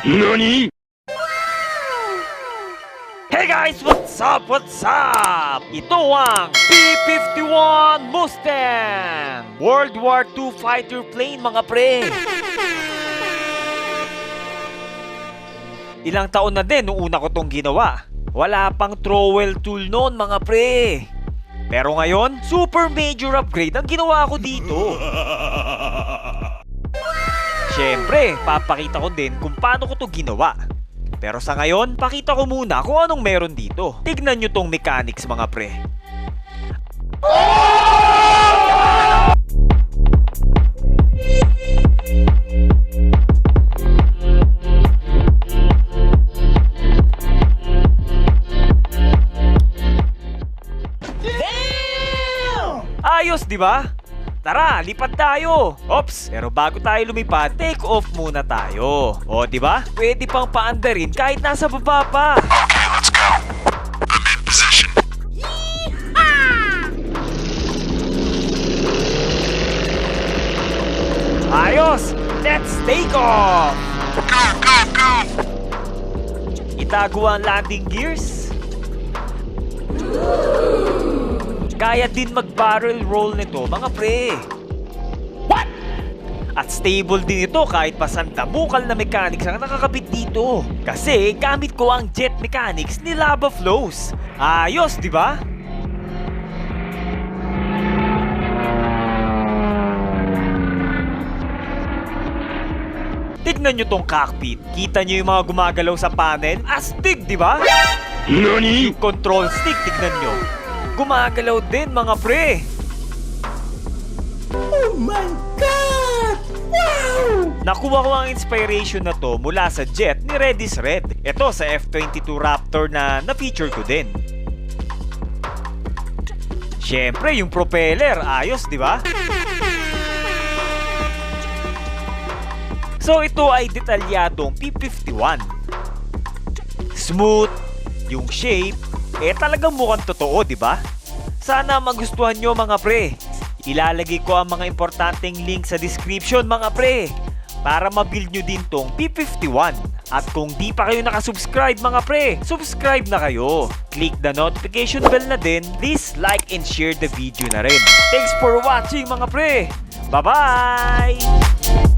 NANI?! Hey guys! What's up? What's up? Ito ang P-51 Mustang! World War II fighter plane mga pre! Ilang taon na din nung una ko tong ginawa. Wala pang trowel tool noon mga pre. Pero ngayon, super major upgrade ang ginawa ko dito. Siyempre, papakita ko din kung paano ko to ginawa. Pero sa ngayon, pakita ko muna kung anong meron dito. Tignan nyo tong mechanics mga pre. Ayos, di ba? Tara, lipad tayo. Ops, pero bago tayo lumipad, take off muna tayo. O, di ba? Pwede pang paandarin kahit nasa baba pa. Okay, let's go. I'm in position. Ayos, let's take off. Go, go, go! Itago ang landing gears. Kaya din mag-barrel roll nito mga pre. What? At stable din ito kahit pasandamukal na mechanics ang nakakabit dito. Kasi gamit ko ang jet mechanics ni Lava Flows. Ayos, di ba? Tignan nyo tong cockpit. Kita nyo yung mga gumagalaw sa panel? Astig, di ba? NANI?! Yung control stick, tignan nyo. Gumagalaw din mga pre. Oh my God! Wow! Nakuha ko ang inspiration na to mula sa jet ni Redis Red. Ito sa F-22 Raptor na na-feature ko din. Siyempre, yung propeller, ayos, di ba? So ito ay detalyadong P-51. Smooth, yung shape, talagang mukhang totoo, di ba? Sana magustuhan nyo mga pre. Ilalagay ko ang mga importanteng link sa description mga pre para mabuild nyo din tong P-51. At kung di pa kayo nakasubscribe mga pre, subscribe na kayo. Click the notification bell na din. Please like and share the video na rin. Thanks for watching mga pre. Bye-bye!